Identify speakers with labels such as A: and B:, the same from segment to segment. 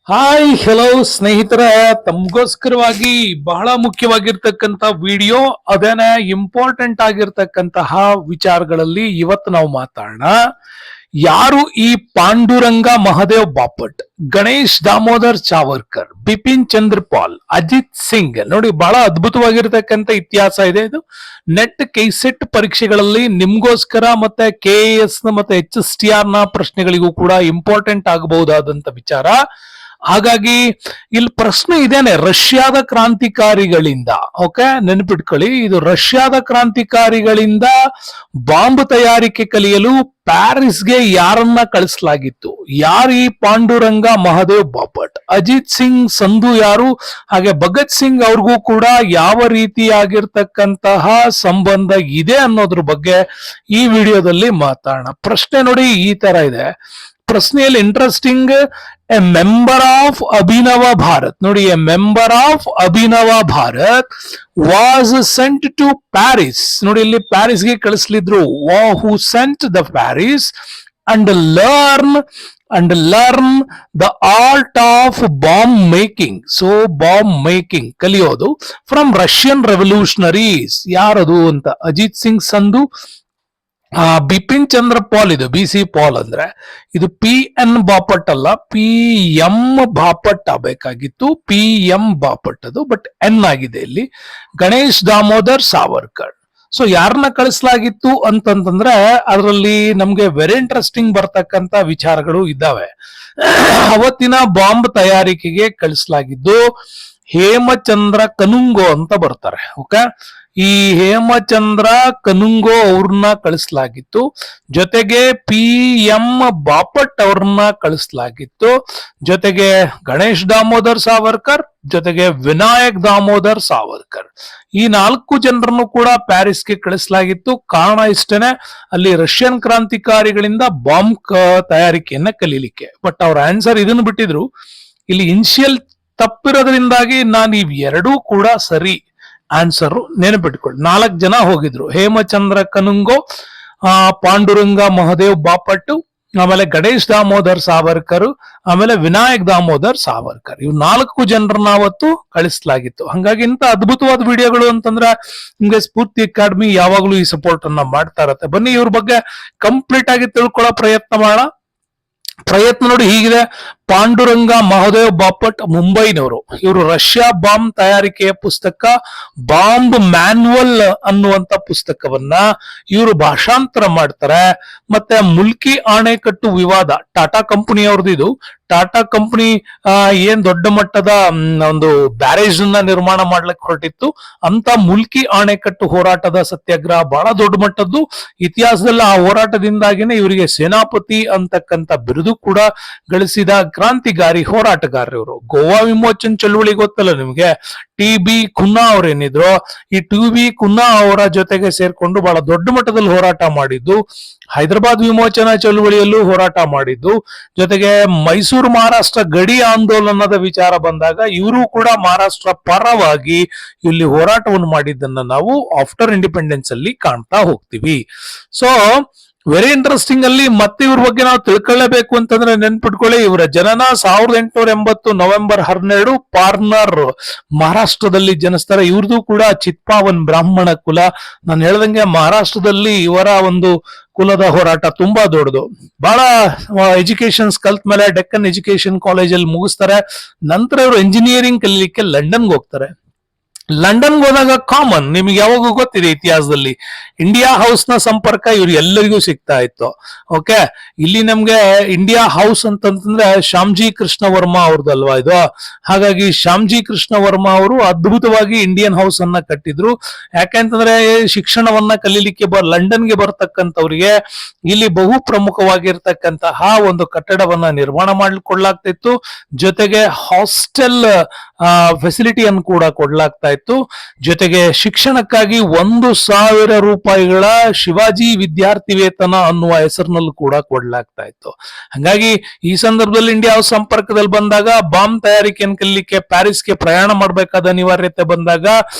A: Hi hello ಸ್ನೇಹಿತರೆ, ತಮಗೋಸ್ಕರವಾಗಿ ಬಹಳ ಮುಖ್ಯವಾಗಿರ್ತಕ್ಕಂಥ video, ಅದೇನೆ ಇಂಪಾರ್ಟೆಂಟ್ ಆಗಿರ್ತಕ್ಕಂತಹ ವಿಚಾರಗಳಲ್ಲಿ ಇವತ್ತು ನಾವು ಮಾತಾಡೋಣ. ಯಾರು ಈ ಪಾಂಡುರಂಗ ಮಹದೇವ್ ಬಾಪಟ್, ಗಣೇಶ್ ದಾಮೋದರ್ ಚಾವರ್ಕರ್, ಬಿಪಿನ್ ಚಂದ್ರ ಪಾಲ್, ಅಜಿತ್ ಸಿಂಗ್, ನೋಡಿ ಬಹಳ ಅದ್ಭುತವಾಗಿರ್ತಕ್ಕಂಥ ಇತಿಹಾಸ ಇದೆ ಇದು. ನೆಟ್ ಕೆಸೆಟ್ ಪರೀಕ್ಷೆಗಳಲ್ಲಿ ನಿಮ್ಗೋಸ್ಕರ ಮತ್ತೆ KAS ಮತ್ತೆ HSTR ನ ಪ್ರಶ್ನೆಗಳಿಗೂ ಕೂಡ ಇಂಪಾರ್ಟೆಂಟ್ ಆಗಬಹುದಾದಂತ ವಿಚಾರ. ಹಾಗಾಗಿ ಇಲ್ಲಿ ಪ್ರಶ್ನೆ ಇದೇನೆ, ರಷ್ಯಾದ ಕ್ರಾಂತಿಕಾರಿಗಳಿಂದ, ಓಕೆ ನೆನಪಿಟ್ಕೊಳ್ಳಿ, ಇದು ರಷ್ಯಾದ ಕ್ರಾಂತಿಕಾರಿಗಳಿಂದ ಬಾಂಬ್ ತಯಾರಿಕೆ ಕಲಿಯಲು ಪ್ಯಾರಿಸ್ಗೆ ಯಾರನ್ನ ಕಳಿಸಲಾಗಿತ್ತು? ಯಾರು ಈ ಪಾಂಡುರಂಗ ಮಹದೇವ್ ಬಾಪಟ್? ಅಜಿತ್ ಸಿಂಗ್ ಸಂಧು ಯಾರು? ಹಾಗೆ ಭಗತ್ ಸಿಂಗ್ ಅವ್ರಿಗೂ ಕೂಡ ಯಾವ ರೀತಿಯಾಗಿರ್ತಕ್ಕಂತಹ ಸಂಬಂಧ ಇದೆ ಅನ್ನೋದ್ರ ಬಗ್ಗೆ ಈ ವಿಡಿಯೋದಲ್ಲಿ ಮಾತಾಡೋಣ. ಪ್ರಶ್ನೆ ನೋಡಿ ಈ ತರ ಇದೆ. ಪ್ರಶ್ನೆಯಲ್ಲಿ interesting, a member of Abhinav Bharat, ನೋಡಿ, a member of Abhinav Bharat was sent to Paris, ನೋಡಿ ಇಲ್ಲಿ ಪ್ಯಾರಿಸ್ಗೆ ಕಳಿಸ್ಲಿದ್ರು. Who sent the Paris and learn the art of bomb making. So bomb making ಕಲಿಯೋದು ಫ್ರಮ್ ರಷ್ಯನ್ ರೆವಲ್ಯೂಷನರೀಸ್. ಯಾರದು ಅಂತ? ಅಜಿತ್ ಸಿಂಗ್ ಸಂಧು, ಬಿಪಿನ್ ಚಂದ್ರ ಪಾಲ್. ಇದು BC ಪಾಲ್ ಅಂದ್ರೆ ಇದು PN ಬಾಪಟ್ ಅಲ್ಲ, PM ಬಾಪಟ್ ಆಗಬೇಕಾಗಿತ್ತು. PM ಬಾಪಟ್ ಅದು, ಬಟ್ N ಆಗಿದೆ ಇಲ್ಲಿ. ಗಣೇಶ್ ದಾಮೋದರ್ ಸಾವರ್ಕರ್. ಸೊ ಯಾರನ್ನ ಕಳಿಸಲಾಗಿತ್ತು ಅಂತಂತಂದ್ರೆ ಅದರಲ್ಲಿ ನಮ್ಗೆ ವೆರಿ ಇಂಟ್ರೆಸ್ಟಿಂಗ್ ಬರ್ತಕ್ಕಂತ ವಿಚಾರಗಳು ಇದ್ದಾವೆ. ಅವತ್ತಿನ ಬಾಂಬ್ ತಯಾರಿಕೆಗೆ ಕಳಿಸಲಾಗಿದ್ದು ಹೇಮಚಂದ್ರ ಕನುಂಗೋ ಅಂತ ಬರ್ತಾರೆ. ಓಕೆ, ಈ ಹೇಮಚಂದ್ರ ಕನುಂಗೋ ಅವ್ರನ್ನ ಕಳಿಸಲಾಗಿತ್ತು. ಜೊತೆಗೆ PM ಬಾಪಟ್ ಅವ್ರನ್ನ ಕಳಿಸಲಾಗಿತ್ತು. ಜೊತೆಗೆ ಗಣೇಶ್ ದಾಮೋದರ್ ಸಾವರ್ಕರ್, ಜೊತೆಗೆ ವಿನಾಯಕ್ ದಾಮೋದರ್ ಸಾವರ್ಕರ್, ಈ 4 ಜನರನ್ನು ಕೂಡ ಪ್ಯಾರಿಸ್ಗೆ ಕಳಿಸಲಾಗಿತ್ತು. ಕಾರಣ ಇಷ್ಟೇನೆ, ಅಲ್ಲಿ ರಷ್ಯನ್ ಕ್ರಾಂತಿಕಾರಿಗಳಿಂದ ಬಾಂಬ್ ತಯಾರಿಕೆಯನ್ನ ಕಲೀಲಿಕ್ಕೆ. ಬಟ್ ಅವ್ರ ಆನ್ಸರ್ ಇದನ್ನು ಬಿಟ್ಟಿದ್ರು. ಇಲ್ಲಿ ಇನಿಷಿಯಲ್ ತಪ್ಪಿರೋದ್ರಿಂದಾಗಿ ನಾನು ಇವೆರಡೂ ಕೂಡ ಸರಿ ಆನ್ಸರ್ ನೆನಪಿಟ್ಕೊಳ್ಳಿ. 4 ಜನ ಹೋಗಿದ್ರು: ಹೇಮಚಂದ್ರ ಕನುಂಗೋ, ಪಾಂಡುರಂಗ ಮಹದೇವ್ ಬಾಪಟ್, ಆಮೇಲೆ ಗಣೇಶ್ ದಾಮೋದರ್ ಸಾವರ್ಕರ್, ಆಮೇಲೆ ವಿನಾಯಕ್ ದಾಮೋದರ್ ಸಾವರ್ಕರ್. ಇವ್ 4 ಜನರನ್ನ ಅವತ್ತು ಕಳಿಸಲಾಗಿತ್ತು. ಹಂಗಾಗಿ ಇಂತ ಅದ್ಭುತವಾದ ವಿಡಿಯೋಗಳು ಅಂತಂದ್ರೆ ನಿಮ್ಗೆ ಸ್ಫೂರ್ತಿ ಅಕಾಡೆಮಿ ಯಾವಾಗ್ಲೂ ಈ ಸಪೋರ್ಟ್ ಅನ್ನ ಮಾಡ್ತಾ ಇರತ್ತೆ. ಬನ್ನಿ ಇವ್ರ ಬಗ್ಗೆ ಕಂಪ್ಲೀಟ್ ಆಗಿ ತಿಳ್ಕೊಳ್ಳೋ ಪ್ರಯತ್ನ ಮಾಡೋಣ. ಪ್ರಯತ್ನ ನೋಡಿ ಹೀಗಿದೆ. ಪಾಂಡುರಂಗ ಮಹದೇವ್ ಬಾಪಟ್ ಮುಂಬೈನವರು. ಇವರು ರಷ್ಯಾ ಬಾಂಬ್ ತಯಾರಿಕೆಯ ಪುಸ್ತಕ ಬಾಂಬ್ ಮ್ಯಾನ್ಯುವಲ್ ಅನ್ನುವಂತ ಪುಸ್ತಕವನ್ನ ಇವರು ಭಾಷಾಂತರ ಮಾಡ್ತಾರೆ. ಮತ್ತೆ ಮುಲ್ಕಿ ಆಣೆಕಟ್ಟು ವಿವಾದ, ಟಾಟಾ ಕಂಪನಿಯವ್ರದ್ದು ಇದು. ಟಾಟಾ ಕಂಪನಿ ಏನ್ ದೊಡ್ಡ ಮಟ್ಟದ ಒಂದು ಬ್ಯಾರೇಜ್ ಅನ್ನ ನಿರ್ಮಾಣ ಮಾಡ್ಲಿಕ್ಕೆ ಹೊರಟಿತ್ತು. ಅಂತ ಮುಲ್ಕಿ ಆಣೆಕಟ್ಟು ಹೋರಾಟದ ಸತ್ಯಾಗ್ರಹ ಬಹಳ ದೊಡ್ಡ ಮಟ್ಟದ್ದು ಇತಿಹಾಸದಲ್ಲಿ. ಆ ಹೋರಾಟದಿಂದಾಗಿನೇ ಇವರಿಗೆ ಸೇನಾಪತಿ ಅಂತಕ್ಕಂಥ ಬಿರುದು ಕೂಡ ಗಳಿಸಿದ ಕ್ರಾಂತಿಗಾರಿ ಹೋರಾಟಗಾರರು ಇವರು. ಗೋವಾ ವಿಮೋಚನ್ ಚಳುವಳಿ ಗೊತ್ತಲ್ಲ ನಿಮ್ಗೆ, TB ಖುನ್ನಾ ಅವ್ರೇನಿದ್ರು, ಈ TB ಖುನ್ನಾ ಅವರ ಜೊತೆಗೆ ಸೇರ್ಕೊಂಡು ಬಹಳ ದೊಡ್ಡ ಮಟ್ಟದಲ್ಲಿ ಹೋರಾಟ ಮಾಡಿದ್ದು. ಹೈದರಾಬಾದ್ ವಿಮೋಚನಾ ಚಳುವಳಿಯಲ್ಲೂ ಹೋರಾಟ ಮಾಡಿದ್ದು. ಜೊತೆಗೆ ಮೈಸೂರು ಮಹಾರಾಷ್ಟ್ರ ಗಡಿ ಆಂದೋಲನದ ವಿಚಾರ ಬಂದಾಗ ಇವರು ಕೂಡ ಮಹಾರಾಷ್ಟ್ರ ಪರವಾಗಿ ಇಲ್ಲಿ ಹೋರಾಟವನ್ನು ಮಾಡಿದ್ದನ್ನ ನಾವು ಆಫ್ಟರ್ ಇಂಡಿಪೆಂಡೆನ್ಸ್ ಅಲ್ಲಿ ಕಾಣ್ತಾ ಹೋಗ್ತೀವಿ. So very interesting. ಅಲ್ಲಿ ಮತ್ತೆ ಇವ್ರ ಬಗ್ಗೆ ನಾವು ತಿಳ್ಕೊಳ್ಳೇಬೇಕು ಅಂತಂದ್ರೆ ನೆನ್ಪಿಟ್ಕೊಳ್ಳಿ, ಇವರ ಜನನ 1880 ನವೆಂಬರ್ 12 ಪಾರ್ನರ್ ಮಹಾರಾಷ್ಟ್ರದಲ್ಲಿ ಜನಿಸ್ತಾರೆ. ಇವ್ರದ್ದು ಕೂಡ ಚಿತ್ಪಾವನ್ ಬ್ರಾಹ್ಮಣ ಕುಲ. ನಾನು ಹೇಳ್ದಂಗೆ ಮಹಾರಾಷ್ಟ್ರದಲ್ಲಿ ಇವರ ಒಂದು ಕುಲದ ಹೋರಾಟ ತುಂಬಾ ದೊಡ್ಡದು. ಬಹಳ ಎಜುಕೇಶನ್ಸ್ ಕಲ್ತ್ ಮೇಲೆ ಡೆಕ್ಕನ್ ಎಜುಕೇಶನ್ ಕಾಲೇಜಲ್ಲಿ ಮುಗಿಸ್ತಾರೆ. ನಂತರ ಇವರು ಇಂಜಿನಿಯರಿಂಗ್ ಕಲೀಲಿಕ್ಕೆ ಲಂಡನ್ಗೆ ಹೋಗ್ತಾರೆ. ಲಂಡನ್ಗೆ ಹೋದಾಗ ಕಾಮನ್, ನಿಮ್ಗೆ ಯಾವಾಗೂ ಗೊತ್ತಿದೆ ಇತಿಹಾಸದಲ್ಲಿ, ಇಂಡಿಯಾ ಹೌಸ್ ನ ಸಂಪರ್ಕ ಇವ್ರು ಎಲ್ಲರಿಗೂ ಸಿಗ್ತಾ ಇತ್ತು. ಓಕೆ, ಇಲ್ಲಿ ನಮ್ಗೆ ಇಂಡಿಯಾ ಹೌಸ್ ಅಂತಂದ್ರೆ ಶ್ಯಾಮ್ಜಿ ಕೃಷ್ಣ ವರ್ಮಾ ಅವ್ರದ್ದಲ್ವಾ ಇದು. ಹಾಗಾಗಿ ಶ್ಯಾಮ್ಜಿ ಕೃಷ್ಣ ವರ್ಮಾ ಅವರು ಅದ್ಭುತವಾಗಿ ಇಂಡಿಯನ್ ಹೌಸ್ ಅನ್ನ ಕಟ್ಟಿದ್ರು. ಯಾಕೆಂತಂದ್ರೆ ಶಿಕ್ಷಣವನ್ನ ಕಲೀಲಿಕ್ಕೆ ಲಂಡನ್ಗೆ ಬರ್ತಕ್ಕಂಥವ್ರಿಗೆ ಇಲ್ಲಿ ಬಹು ಪ್ರಮುಖವಾಗಿರ್ತಕ್ಕಂತಹ ಒಂದು ಕಟ್ಟಡವನ್ನ ನಿರ್ಮಾಣ ಮಾಡಿಕೊಳ್ಳಲಾಗ್ತಿತ್ತು. ಜೊತೆಗೆ ಹಾಸ್ಟೆಲ್ ಫೆಸಿಲಿಟಿಯನ್ನು ಕೂಡ ಕೊಡ್ಲಾಗ್ತಾ ಇತ್ತು. ಜೊತೆಗೆ ಶಿಕ್ಷಣಕ್ಕಾಗಿ 1,000 ರೂಪಾಯಿಗಳ ಶಿವಾಜಿ ವಿದ್ಯಾರ್ಥಿ ವೇತನ ಅನ್ನುವ ಹೆಸರಿನಲ್ಲೂ ಕೂಡ ಕೊಡ್ಲಾಗ್ತಾ ಇತ್ತು. ಹಾಗಾಗಿ ಈ ಸಂದರ್ಭದಲ್ಲಿ ಇಂಡಿಯಾ ಹೌಸ್ ಸಂಪರ್ಕದಲ್ಲಿ ಬಂದಾಗ ಬಾಂಬ್ ತಯಾರಿಕೆಯನ್ನು ಕಲಿಲಿಕ್ಕೆ ಪ್ಯಾರಿಸ್ಗೆ ಪ್ರಯಾಣ ಮಾಡಬೇಕಾದ ಅನಿವಾರ್ಯತೆ ಬಂದಾಗ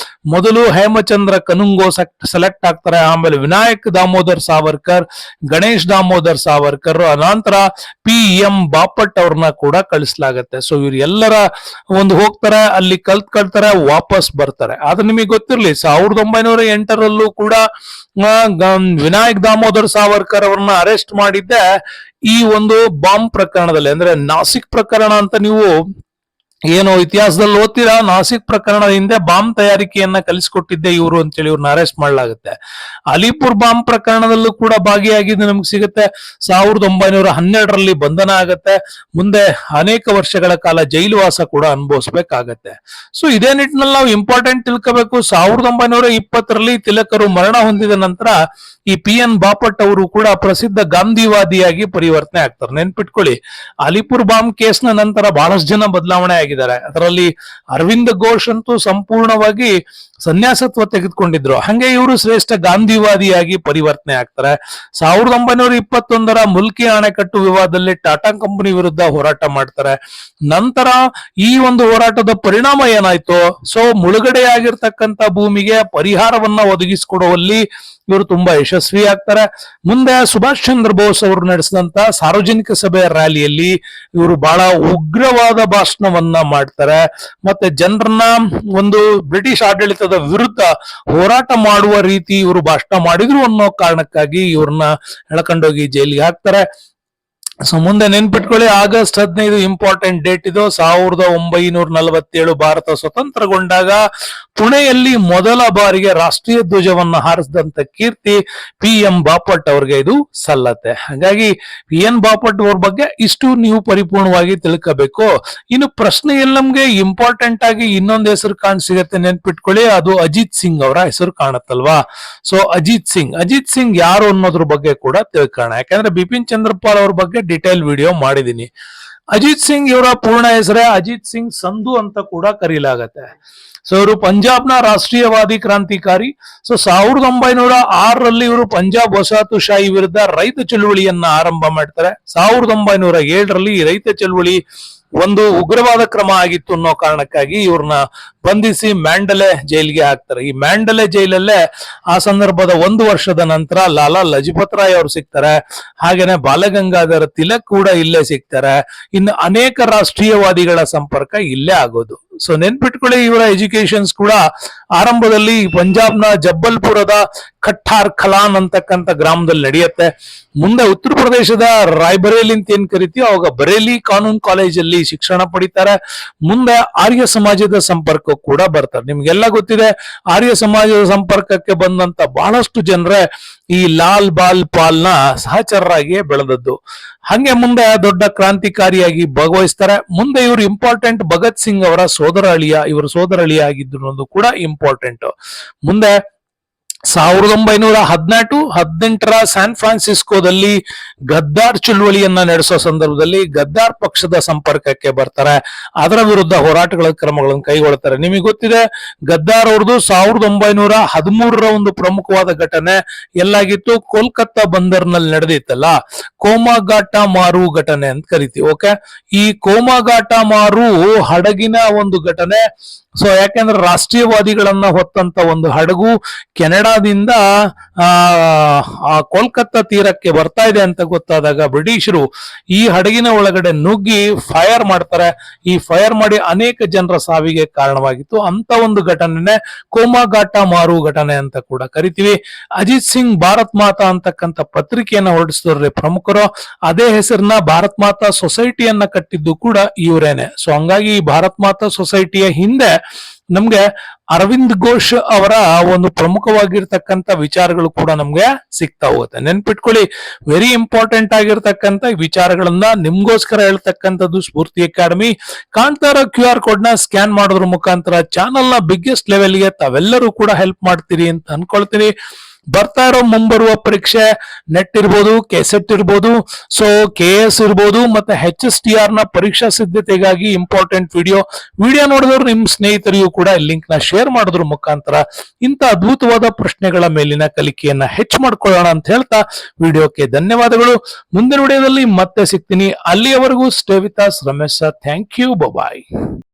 A: ಮೊದಲು ಹೇಮಚಂದ್ರ ಕನುಂಗೋ ಸೆಲೆಕ್ಟ್ ಆಗ್ತಾರೆ. ಆಮೇಲೆ ವಿನಾಯಕ್ ದಾಮೋದರ್ ಸಾವರ್ಕರ್, ಗಣೇಶ್ ದಾಮೋದರ್ ಸಾವರ್ಕರ್, ಅನಂತರ PM ಬಾಪಟ್ ಅವ್ರನ್ನ ಕೂಡ ಕಳಿಸಲಾಗತ್ತೆ. ಸೊ ಇವ್ರು ಎಲ್ಲರ ಹೋಗ್ತಾರೆ, ಅಲ್ಲಿ ಕಲ್ತ್ಕೊಳ್ತಾರೆ, ವಾಪಸ್ ಬರ್ತಾರೆ. ಆದ್ರೆ ನಿಮಗೆ ಗೊತ್ತಿರ್ಲಿ 1908ರಲ್ಲೂ ಕೂಡ ವಿನಾಯಕ್ ದಾಮೋದರ್ ಸಾವರ್ಕರ್ ಅವ್ರನ್ನ ಅರೆಸ್ಟ್ ಮಾಡಿದ್ದೆ ಈ ಬಾಂಬ್ ಪ್ರಕರಣದಲ್ಲಿ. ಅಂದ್ರೆ ನಾಸಿಕ್ ಪ್ರಕರಣ ಅಂತ ನೀವು ಏನು ಇತಿಹಾಸದಲ್ಲಿ ಓದ್ತೀರಾ, ನಾಸಿಕ್ ಪ್ರಕರಣದ ಹಿಂದೆ ಬಾಂಬ್ ತಯಾರಿಕೆಯನ್ನ ಕಲಿಸ್ಕೊಟ್ಟಿದ್ದೆ ಇವರು ಅಂತೇಳಿ ಇವ್ರನ್ನ ಅರೆಸ್ಟ್ ಮಾಡಲಾಗುತ್ತೆ. ಅಲಿಪುರ್ ಬಾಂಬ್ ಪ್ರಕರಣದಲ್ಲೂ ಕೂಡ ಭಾಗಿಯಾಗಿದ್ದು ನಮ್ಗೆ ಸಿಗುತ್ತೆ. 1912ರಲ್ಲಿ ಬಂಧನ ಆಗತ್ತೆ. ಮುಂದೆ ಅನೇಕ ವರ್ಷಗಳ ಕಾಲ ಜೈಲುವಾಸ ಕೂಡ ಅನುಭವಿಸ್ಬೇಕಾಗತ್ತೆ. ಸೊ ಇದೇ ನಿಟ್ಟಿನಲ್ಲಿ ನಾವು ಇಂಪಾರ್ಟೆಂಟ್ ತಿಳ್ಕೋಬೇಕು. 1920ರಲ್ಲಿ ತಿಲಕರು ಮರಣ ಹೊಂದಿದ ನಂತರ ಈ PN ಬಾಪಟ್ ಅವರು ಕೂಡ ಪ್ರಸಿದ್ಧ ಗಾಂಧಿವಾದಿಯಾಗಿ ಪರಿವರ್ತನೆ ಆಗ್ತಾರೆ. ನೆನ್ಪಿಟ್ಕೊಳ್ಳಿ, ಅಲಿಪುರ್ ಬಾಂಬ್ ಕೇಸ್ನ ನಂತರ ಬಹಳಷ್ಟು ಜನ ಬದಲಾವಣೆ ಆಗಿದ್ದಾರೆ. ಅದರಲ್ಲಿ ಅರವಿಂದ್ ಘೋಷ್ ಅಂತೂ ಸಂಪೂರ್ಣವಾಗಿ ಸನ್ಯಾಸತ್ವ ತೆಗೆದುಕೊಂಡಿದ್ರು. ಹಂಗೆ ಇವರು ಶ್ರೇಷ್ಠ ಗಾಂಧಿವಾದಿಯಾಗಿ ಪರಿವರ್ತನೆ ಆಗ್ತಾರೆ. 1921ರ ಮುಲ್ಕಿ ಅಣೆಕಟ್ಟು ವಿವಾದದಲ್ಲಿ ಟಾಟಾ ಕಂಪನಿ ವಿರುದ್ಧ ಹೋರಾಟ ಮಾಡ್ತಾರೆ. ನಂತರ ಈ ಹೋರಾಟದ ಪರಿಣಾಮ ಏನಾಯ್ತು, ಸೊ ಮುಳುಗಡೆಯಾಗಿರ್ತಕ್ಕಂಥ ಭೂಮಿಗೆ ಪರಿಹಾರವನ್ನ ಒದಗಿಸಿಕೊಡುವಲ್ಲಿ ಇವರು ತುಂಬಾ ಯಶಸ್ವಿ ಆಗ್ತಾರೆ. ಮುಂದೆ ಸುಭಾಷ್ ಚಂದ್ರ ಬೋಸ್ ಅವರು ನಡೆಸಿದಂತ ಸಾರ್ವಜನಿಕ ಸಭೆಯ ರ್ಯಾಲಿಯಲ್ಲಿ ಇವರು ಬಹಳ ಉಗ್ರವಾದ ಭಾಷಣವನ್ನ ಮಾಡ್ತಾರೆ. ಮತ್ತೆ ಜನರನ್ನ ಬ್ರಿಟಿಷ್ ಆಡಳಿತದ ವಿರುದ್ಧ ಹೋರಾಟ ಮಾಡುವ ರೀತಿ ಇವರು ಭಾಷಣ ಮಾಡಿದ್ರು ಅನ್ನೋ ಕಾರಣಕ್ಕಾಗಿ ಇವ್ರನ್ನ ಎಳ್ಕೊಂಡೋಗಿ ಜೈಲಿಗೆ ಹಾಕ್ತಾರೆ. ಸೊ ಮುಂದೆ ನೆನ್ಪಿಟ್ಕೊಳ್ಳಿ, ಆಗಸ್ಟ್ 15 ಇಂಪಾರ್ಟೆಂಟ್ ಡೇಟ್ ಇದು. 1947 ಭಾರತ ಸ್ವತಂತ್ರಗೊಂಡಾಗ ಪುಣೆಯಲ್ಲಿ ಮೊದಲ ಬಾರಿಗೆ ರಾಷ್ಟ್ರೀಯ ಧ್ವಜವನ್ನ ಹಾರಿಸಿದಂತ ಕೀರ್ತಿ PM ಬಾಪಟ್ ಅವ್ರಿಗೆ ಇದು ಸಲ್ಲತ್ತೆ. ಹಾಗಾಗಿ PN ಬಾಪಟ್ ಅವ್ರ ಬಗ್ಗೆ ಇಷ್ಟು ನೀವು ಪರಿಪೂರ್ಣವಾಗಿ ತಿಳ್ಕೋಬೇಕು. ಇನ್ನು ಪ್ರಶ್ನೆಯಲ್ಲಿ ನಮ್ಗೆ ಇಂಪಾರ್ಟೆಂಟ್ ಆಗಿ ಇನ್ನೊಂದು ಹೆಸರು ಕಾಣಿಸಿಗತ್ತೆ, ನೆನ್ಪಿಟ್ಕೊಳ್ಳಿ, ಅದು ಅಜಿತ್ ಸಿಂಗ್ ಅವರ ಹೆಸರು ಕಾಣತ್ತಲ್ವಾ. ಸೊ ಅಜಿತ್ ಸಿಂಗ್ ಯಾರು ಅನ್ನೋದ್ರ ಬಗ್ಗೆ ಕೂಡ ತಿಳ್ಕೋಣ. ಯಾಕಂದ್ರೆ ಬಿಪಿನ್ ಚಂದ್ರಪಾಲ್ ಅವ್ರ ಬಗ್ಗೆ ಡಿಟೇಲ್ ವಿಡಿಯೋ ಮಾಡಿದೀನಿ. ಅಜಿತ್ ಸಿಂಗ್ ಇವರ ಪೂರ್ಣ ಹೆಸರೇ ಅಜಿತ್ ಸಿಂಗ್ ಸಂಧು ಅಂತ ಕೂಡ ಕರೀಲಾಗತ್ತೆ. ಸೊ ಇವರು ಪಂಜಾಬ್ನ ರಾಷ್ಟ್ರೀಯವಾದಿ ಕ್ರಾಂತಿಕಾರಿ. ಸೊ 1906ರಲ್ಲಿ ಇವರು ಪಂಜಾಬ್ ವಸಾಹತುಶಾಹಿ ವಿರುದ್ಧ ರೈತ ಚಳುವಳಿಯನ್ನ ಆರಂಭ ಮಾಡ್ತಾರೆ. 1907ರಲ್ಲಿ ಈ ರೈತ ಚಳುವಳಿ ಉಗ್ರವಾದ ಕ್ರಮ ಆಗಿತ್ತು ಅನ್ನೋ ಕಾರಣಕ್ಕಾಗಿ ಇವ್ರನ್ನ ಬಂಧಿಸಿ ಮ್ಯಾಂಡಲೆ ಜೈಲಿಗೆ ಹಾಕ್ತಾರೆ. ಈ ಮ್ಯಾಂಡಲೆ ಜೈಲಲ್ಲೇ ಆ ಸಂದರ್ಭದ 1 ವರ್ಷದ ನಂತರ ಲಾಲಾ ಲಜಪತ್ ರಾಯ್ ಅವರು ಸಿಗ್ತಾರೆ. ಹಾಗೇನೆ ಬಾಲಗಂಗಾಧರ ತಿಲಕ್ ಕೂಡ ಇಲ್ಲೇ ಸಿಗ್ತಾರೆ. ಇನ್ನು ಅನೇಕ ರಾಷ್ಟ್ರೀಯವಾದಿಗಳ ಸಂಪರ್ಕ ಇಲ್ಲೇ ಆಗೋದು. ಸೊ ನೆನ್ಪಿಟ್ಕೊಳ್ಳಿ, ಇವರ ಎಜುಕೇಶನ್ಸ್ ಕೂಡ ಆರಂಭದಲ್ಲಿ ಪಂಜಾಬ್ನ ಜಬ್ಬಲ್ಪುರದ ಕಠಾರ್ ಖಲಾನ್ ಅಂತಕ್ಕಂಥ ಗ್ರಾಮದಲ್ಲಿ ನಡೆಯುತ್ತೆ. ಮುಂದೆ ಉತ್ತರ ಪ್ರದೇಶದ ರಾಯ್ಬರೇಲಿ ಅಂತ ಏನ್ ಕರಿತೀವಿ, ಅವಾಗ ಬರೇಲಿ ಕಾನೂನು ಕಾಲೇಜಲ್ಲಿ ಶಿಕ್ಷಣ ಪಡಿತಾರೆ. ಮುಂದೆ ಆರ್ಯ ಸಮಾಜದ ಸಂಪರ್ಕ ಕೂಡ ಬರ್ತಾರೆ. ನಿಮ್ಗೆಲ್ಲ ಗೊತ್ತಿದೆ, ಆರ್ಯ ಸಮಾಜದ ಸಂಪರ್ಕಕ್ಕೆ ಬಂದಂತ ಬಹಳಷ್ಟು ಜನರೇ ಈ ಲಾಲ್ ಬಾಲ್ ಪಾಲ್ ನ ಸಹಚರರಾಗಿ ಬೆಳೆದದ್ದು. ಹಂಗೆ ಮುಂದೆ ದೊಡ್ಡ ಕ್ರಾಂತಿಕಾರಿಯಾಗಿ ಭಾಗವಹಿಸ್ತಾರೆ. ಮುಂದೆ ಇವರು ಇಂಪಾರ್ಟೆಂಟ್ ಭಗತ್ ಸಿಂಗ್ ಅವರ ಇವರು ಸೋದರ ಅಳಿಯ ಆಗಿದ್ರು ಅನ್ನೋದು ಕೂಡ ಇಂಪಾರ್ಟೆಂಟ್. ಮುಂದೆ 1918ರ ಸ್ಯಾನ್ ಫ್ರಾನ್ಸಿಸ್ಕೋದಲ್ಲಿ ಗದ್ದಾರ್ ಚಳುವಳಿಯನ್ನ ನಡೆಸೋ ಸಂದರ್ಭದಲ್ಲಿ ಗದ್ದಾರ್ ಪಕ್ಷದ ಸಂಪರ್ಕಕ್ಕೆ ಬರ್ತಾರೆ. ಅದರ ವಿರುದ್ಧ ಹೋರಾಟಗಳ ಕ್ರಮಗಳನ್ನು ಕೈಗೊಳ್ತಾರೆ. ನಿಮಗೆ ಗೊತ್ತಿದೆ, ಗದ್ದಾರ್ ಅವ್ರದ್ದು 1913ರ ಪ್ರಮುಖವಾದ ಘಟನೆ ಎಲ್ಲಾಗಿತ್ತು, ಕೋಲ್ಕತ್ತಾ ಬಂದರ್ನಲ್ಲಿ ನಡೆದಿತ್ತಲ್ಲ, ಕೋಮಾಘಾಟ ಮಾರು ಘಟನೆ ಅಂತ ಕರಿತೀವಿ. ಓಕೆ, ಈ ಕೋಮಾಘಾಟ ಮಾರು ಹಡಗಿನ ಘಟನೆ. ಸೊ ಯಾಕೆಂದ್ರೆ ರಾಷ್ಟ್ರೀಯವಾದಿಗಳನ್ನ ಹೊತ್ತಂತ ಹಡಗು ಕೆನಡಾದಿಂದ ಕೋಲ್ಕತ್ತಾ ತೀರಕ್ಕೆ ಬರ್ತಾ ಇದೆ ಅಂತ ಗೊತ್ತಾದಾಗ ಬ್ರಿಟಿಷರು ಈ ಹಡಗಿನ ಒಳಗಡೆ ನುಗ್ಗಿ ಫೈರ್ ಮಾಡ್ತಾರೆ. ಈ ಫೈರ್ ಮಾಡಿ ಅನೇಕ ಜನರ ಸಾವಿಗೆ ಕಾರಣವಾಗಿತ್ತು. ಅಂತ ಘಟನೆ ಕೋಮಾಘಾಟ ಮಾರು ಘಟನೆ ಅಂತ ಕೂಡ ಕರಿತೀವಿ. ಅಜಿತ್ ಸಿಂಗ್ ಭಾರತ್ ಮಾತಾ ಅಂತಕ್ಕಂಥ ಪತ್ರಿಕೆಯನ್ನ ಹೊರಡಿಸಿದ್ರೆ ಪ್ರಮುಖರು. ಅದೇ ಹೆಸರನ್ನ ಭಾರತ್ ಮಾತಾ ಸೊಸೈಟಿಯನ್ನ ಕಟ್ಟಿದ್ದು ಕೂಡ ಇವರೇನೆ. ಸೊ ಹಂಗಾಗಿ ಈ ಭಾರತ್ ಮಾತಾ ಸೊಸೈಟಿಯ ಹಿಂದೆ ನಮ್ಗೆ ಅರವಿಂದ್ ಘೋಷ್ ಅವರ ಪ್ರಮುಖವಾಗಿರ್ತಕ್ಕಂಥ ವಿಚಾರಗಳು ಕೂಡ ನಮ್ಗೆ ಸಿಗ್ತಾ ಹೋಗುತ್ತೆ. ನೆನ್ಪಿಟ್ಕೊಳ್ಳಿ, ವೆರಿ ಇಂಪಾರ್ಟೆಂಟ್ ಆಗಿರ್ತಕ್ಕಂಥ ವಿಚಾರಗಳನ್ನ ನಿಮ್ಗೋಸ್ಕರ ಹೇಳ್ತಕ್ಕಂಥದ್ದು ಸ್ಫೂರ್ತಿ ಅಕಾಡೆಮಿ. ಕಾಣ್ತಾ ಇರೋ QR ಕೋಡ್ ನ ಸ್ಕ್ಯಾನ್ ಮಾಡೋದ್ರ ಮುಖಾಂತರ ಚಾನಲ್ ನ ಬಿಗ್ಗೆಸ್ಟ್ ಲೆವೆಲ್ಗೆ ತಾವೆಲ್ಲರೂ ಕೂಡ ಹೆಲ್ಪ್ ಮಾಡ್ತೀರಿ ಅಂತ ಅನ್ಕೊಳ್ತೀನಿ. ಬರ್ತಾ ಇರೋ ಮುಂಬರುವ ಪರೀಕ್ಷೆ ನೆಟ್ ಇರ್ಬೋದು, ಕೆಸೆಟ್ ಇರ್ಬೋದು, ಸೊ KS ಇರ್ಬೋದು, ಮತ್ತೆ HSTR ನ ಪರೀಕ್ಷಾ ಸಿದ್ಧತೆಗಾಗಿ ಇಂಪಾರ್ಟೆಂಟ್ ವಿಡಿಯೋ ನೋಡಿದವರು ನಿಮ್ ಸ್ನೇಹಿತರಿಗೂ ಕೂಡ ಲಿಂಕ್ ನ ಶೇರ್ ಮಾಡೋದ್ರ ಮುಖಾಂತರ ಇಂಥ ಅದ್ಭುತವಾದ ಪ್ರಶ್ನೆಗಳ ಮೇಲಿನ ಕಲಿಕೆಯನ್ನ ಹೆಚ್ಚು ಮಾಡ್ಕೊಳ್ಳೋಣ ಅಂತ ಹೇಳ್ತಾ ವಿಡಿಯೋಕ್ಕೆ ಧನ್ಯವಾದಗಳು. ಮುಂದಿನ ವಿಡಿಯೋದಲ್ಲಿ ಮತ್ತೆ ಸಿಗ್ತೀನಿ. ಅಲ್ಲಿಯವರೆಗೂ stay with us. Ramesh sir, thank you, bye.